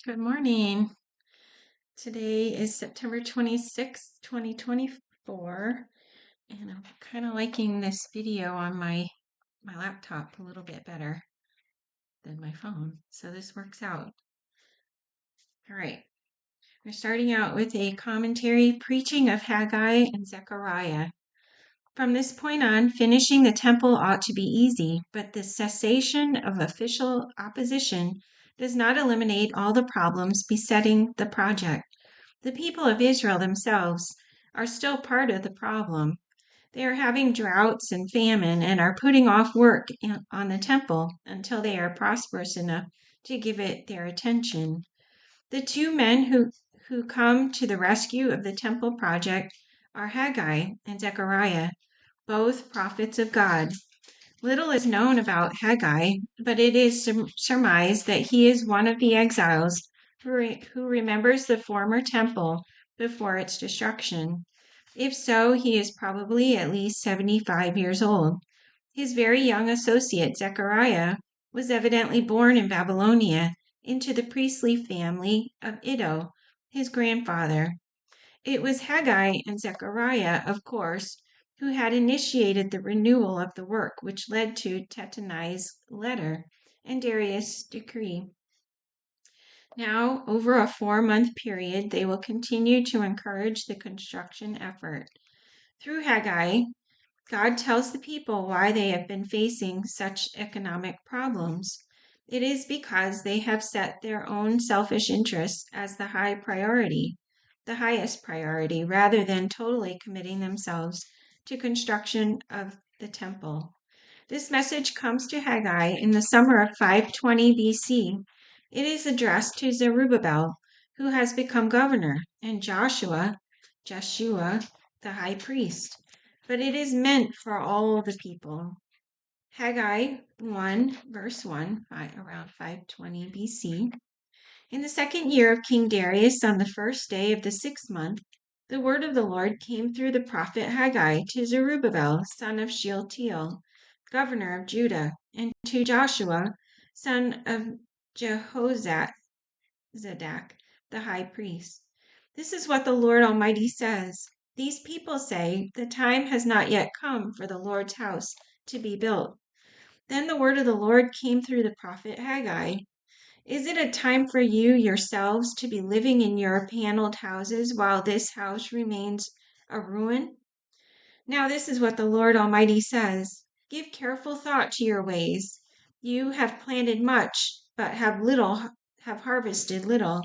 Good morning. Today is September 26th, 2024, and I'm kind of liking this video on my laptop a little bit better than my phone. So this works out. All right. We're starting out with a commentary preaching of Haggai and Zechariah. From this point on, finishing the temple ought to be easy, but the cessation of official opposition does not eliminate all the problems besetting the project. The people of Israel themselves are still part of the problem. They are having droughts and famine and are putting off work on the temple until they are prosperous enough to give it their attention. The two men who come to the rescue of the temple project are Haggai and Zechariah, both prophets of God. Little is known about Haggai, but it is surmised that he is one of the exiles who remembers the former temple before its destruction. If so, he is probably at least 75 years old. His very young associate, Zechariah, was evidently born in Babylonia into the priestly family of Iddo, his grandfather. It was Haggai and Zechariah, of course, who had initiated the renewal of the work which led to Tattenai's letter and Darius' decree. Now, over a 4-month period, they will continue to encourage the construction effort. Through Haggai, God tells the people why they have been facing such economic problems. It is because they have set their own selfish interests as the highest priority, rather than totally committing themselves to construction of the temple. This message comes to Haggai in the summer of 520 BC. It is addressed to Zerubbabel, who has become governor, and Joshua, the high priest, but it is meant for all the people. Haggai 1, verse 1, around 520 BC. In the 2nd year of King Darius, on the 1st day of the 6th month, the word of the Lord came through the prophet Haggai to Zerubbabel, son of Shealtiel, governor of Judah, and to Joshua, son of Jehozadak, the high priest. This is what the Lord Almighty says. These people say, the time has not yet come for the Lord's house to be built. Then the word of the Lord came through the prophet Haggai. Is it a time for you yourselves to be living in your paneled houses while this house remains a ruin? Now this is what the Lord Almighty says. Give careful thought to your ways. You have planted much, but have harvested little.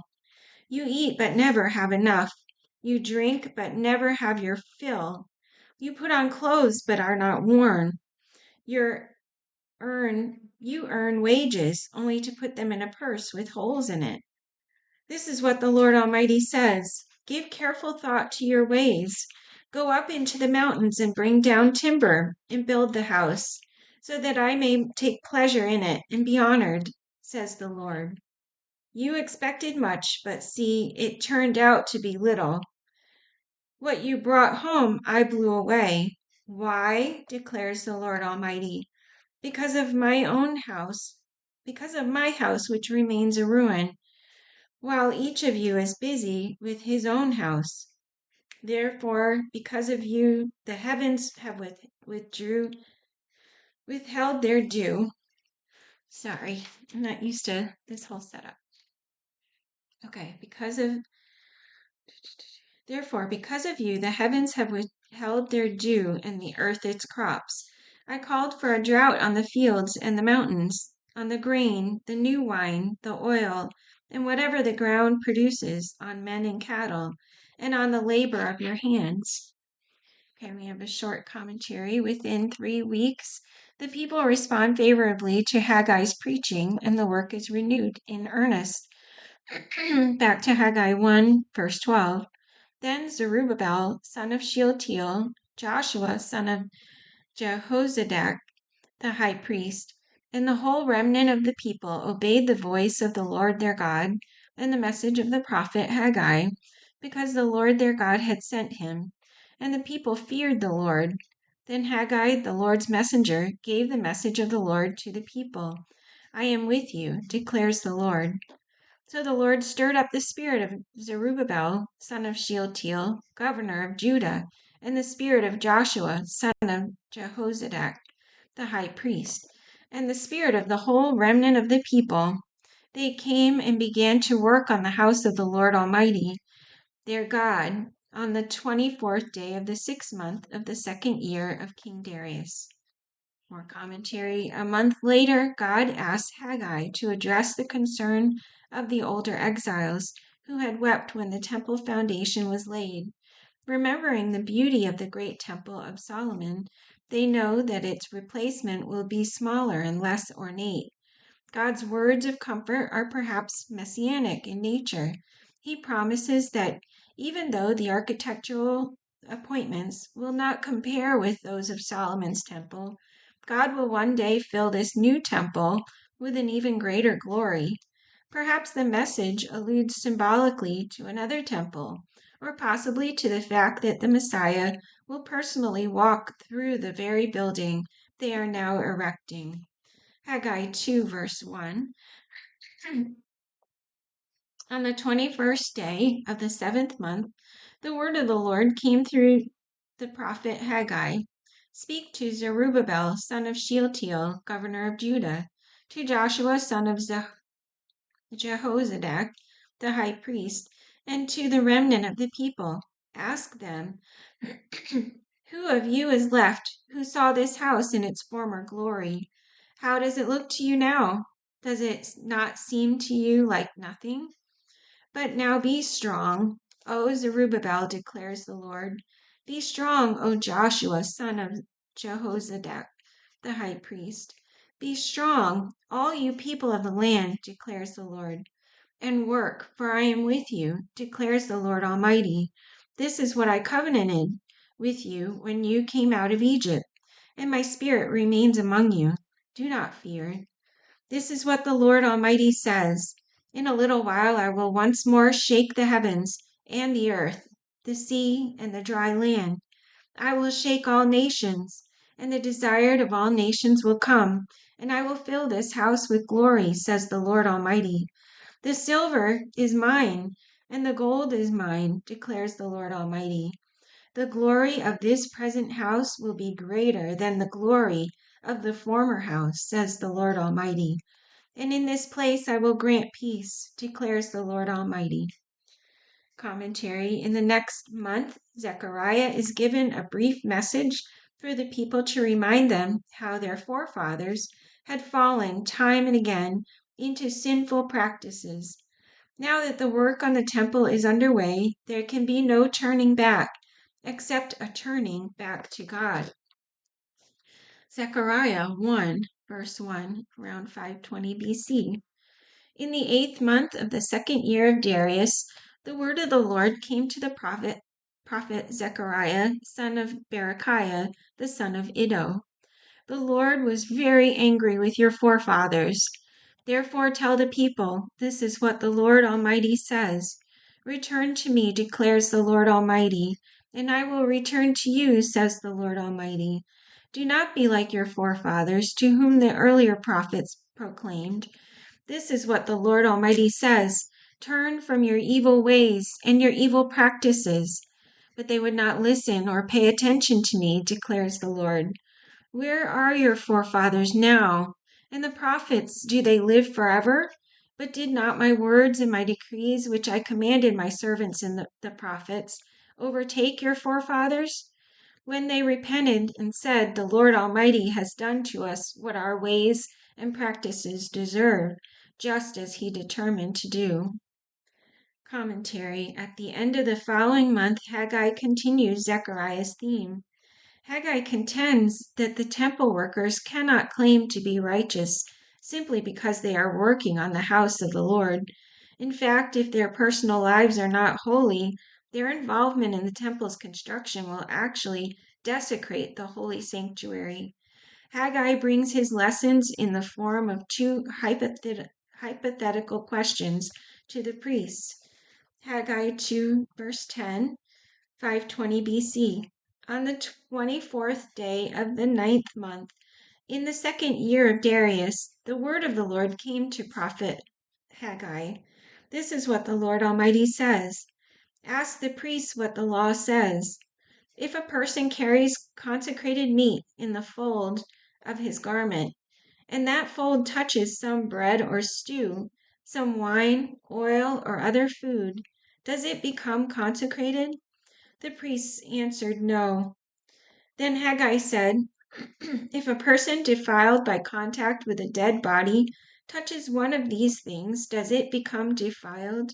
You eat, but never have enough. You drink, but never have your fill. You put on clothes, but are not worn. You earn wages, only to put them in a purse with holes in it. This is what the Lord Almighty says. Give careful thought to your ways. Go up into the mountains and bring down timber and build the house, so that I may take pleasure in it and be honored, says the Lord. You expected much, but see, it turned out to be little. What you brought home I blew away. Why, declares the Lord Almighty? Because of my house which remains a ruin, while each of you is busy with his own house. Therefore, because of you, the heavens have withheld their dew. Sorry, I'm not used to this whole setup. Okay, Therefore, because of you, the heavens have withheld their dew and the earth its crops. I called for a drought on the fields and the mountains, on the grain, the new wine, the oil, and whatever the ground produces, on men and cattle, and on the labor of your hands. Okay, we have a short commentary. Within 3 weeks, the people respond favorably to Haggai's preaching, and the work is renewed in earnest. Back to Haggai 1, verse 12. Then Zerubbabel, son of Shealtiel, Joshua, son of Jehozadak, the high priest, and the whole remnant of the people obeyed the voice of the Lord their God and the message of the prophet Haggai, because the Lord their God had sent him. And the people feared the Lord. Then Haggai, the Lord's messenger, gave the message of the Lord to the people. I am with you, declares the Lord. So the Lord stirred up the spirit of Zerubbabel, son of Shealtiel, governor of Judah, and the spirit of Joshua, son of Jehozadak, the high priest, and the spirit of the whole remnant of the people. They came and began to work on the house of the Lord Almighty, their God, on the 24th day of the 6th month of the 2nd year of King Darius. More commentary. A month later, God asked Haggai to address the concern of the older exiles who had wept when the temple foundation was laid. Remembering the beauty of the great temple of Solomon, they know that its replacement will be smaller and less ornate. God's words of comfort are perhaps messianic in nature. He promises that even though the architectural appointments will not compare with those of Solomon's temple, God will one day fill this new temple with an even greater glory. Perhaps the message alludes symbolically to another temple, or possibly to the fact that the Messiah will personally walk through the very building they are now erecting. Haggai 2, verse 1. On the 21st day of the 7th month, the word of the Lord came through the prophet Haggai. Speak to Zerubbabel, son of Shealtiel, governor of Judah, to Joshua, son of Jehozadak, the high priest, and to the remnant of the people. Ask them, who of you is left who saw this house in its former glory? How does it look to you now? Does it not seem to you like nothing? But now be strong, O Zerubbabel, declares the Lord. Be strong, O Joshua, son of Jehozadak, the high priest. Be strong, all you people of the land, declares the Lord, and work, for I am with you, declares the Lord Almighty. This is what I covenanted with you when you came out of Egypt, and my spirit remains among you. Do not fear. This is what the Lord Almighty says. In a little while I will once more shake the heavens and the earth, the sea and the dry land. I will shake all nations, and the desired of all nations will come, and I will fill this house with glory, says the Lord Almighty. The silver is mine, and the gold is mine, declares the Lord Almighty. The glory of this present house will be greater than the glory of the former house, says the Lord Almighty. And in this place I will grant peace, declares the Lord Almighty. Commentary. In the next month, Zechariah is given a brief message for the people to remind them how their forefathers had fallen time and again into sinful practices. Now that the work on the temple is underway, there can be no turning back, except a turning back to God. Zechariah 1, verse 1, around 520 BC. In the 8th month of the 2nd year of Darius, the word of the Lord came to the prophet Zechariah, son of Berechiah, the son of Iddo. The Lord was very angry with your forefathers. Therefore tell the people, this is what the Lord Almighty says. Return to me, declares the Lord Almighty, and I will return to you, says the Lord Almighty. Do not be like your forefathers, to whom the earlier prophets proclaimed. This is what the Lord Almighty says. Turn from your evil ways and your evil practices. But they would not listen or pay attention to me, declares the Lord. Where are your forefathers now? And the prophets, do they live forever? But did not my words and my decrees, which I commanded my servants and the prophets, overtake your forefathers? When they repented and said, the Lord Almighty has done to us what our ways and practices deserve, just as he determined to do. Commentary. At the end of the following month, Haggai continues Zechariah's theme. Haggai contends that the temple workers cannot claim to be righteous simply because they are working on the house of the Lord. In fact, if their personal lives are not holy, their involvement in the temple's construction will actually desecrate the holy sanctuary. Haggai brings his lessons in the form of two hypothetical questions to the priests. Haggai 2, verse 10, 520 BC. On the 24th day of the 9th month, in the 2nd year of Darius, the word of the Lord came to prophet Haggai. This is what the Lord Almighty says. Ask the priests what the law says. If a person carries consecrated meat in the fold of his garment, and that fold touches some bread or stew, some wine, oil, or other food, does it become consecrated? The priests answered, No. Then Haggai said, If a person defiled by contact with a dead body touches one of these things, does it become defiled?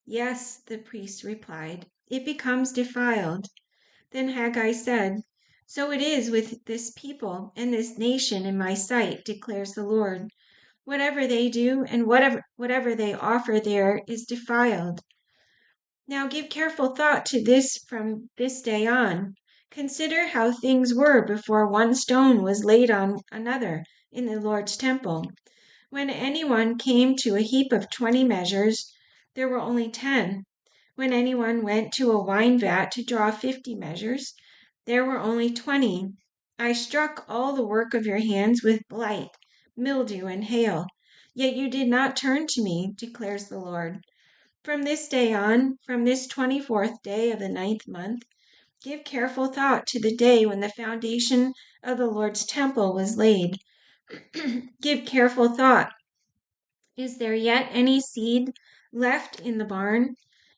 Yes, the priest replied, it becomes defiled. Then Haggai said, So it is with this people and this nation in my sight, declares the Lord. Whatever they do and whatever they offer there is defiled. Now give careful thought to this from this day on. Consider how things were before one stone was laid on another in the Lord's temple. When anyone came to a heap of 20 measures, there were only 10. When anyone went to a wine vat to draw 50 measures, there were only 20. I struck all the work of your hands with blight, mildew, and hail, yet you did not turn to me, declares the Lord. From this day on, from this 24th day of the 9th month, give careful thought to the day when the foundation of the Lord's temple was laid. Give careful thought. Is there yet any seed left in the barn?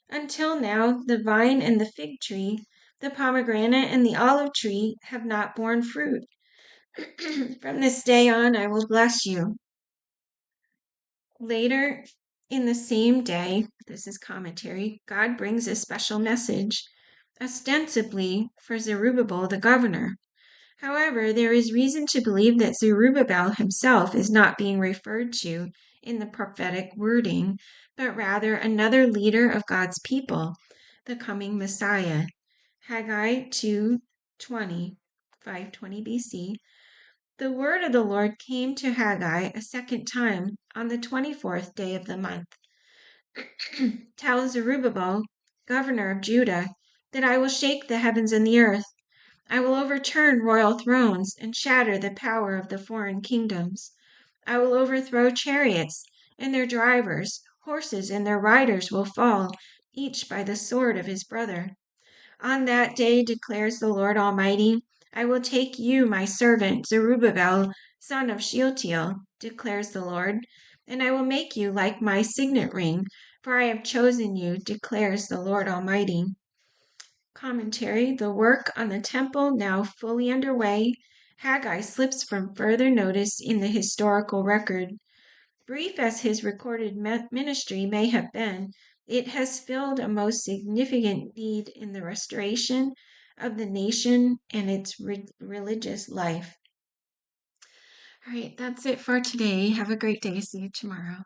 Until now, the vine and the fig tree, the pomegranate and the olive tree have not borne fruit. From this day on, I will bless you. Later in the same day, this is commentary, God brings a special message, ostensibly for Zerubbabel the governor. However, there is reason to believe that Zerubbabel himself is not being referred to in the prophetic wording, but rather another leader of God's people, the coming Messiah. Haggai 2:20, 520 BC. The word of the Lord came to Haggai a second time on the 24th day of the month. Tell Zerubbabel, governor of Judah, that I will shake the heavens and the earth. I will overturn royal thrones and shatter the power of the foreign kingdoms. I will overthrow chariots and their drivers. Horses and their riders will fall, each by the sword of his brother. On that day, declares the Lord Almighty, I will take you, my servant Zerubbabel, son of Shealtiel, declares the Lord, and I will make you like my signet ring, for I have chosen you, declares the Lord Almighty. Commentary: the work on the temple now fully underway, Haggai slips from further notice in the historical record. Brief as his recorded ministry may have been, it has filled a most significant need in the restoration of the nation and its religious life. All right, that's it for today. Have a great day. See you tomorrow.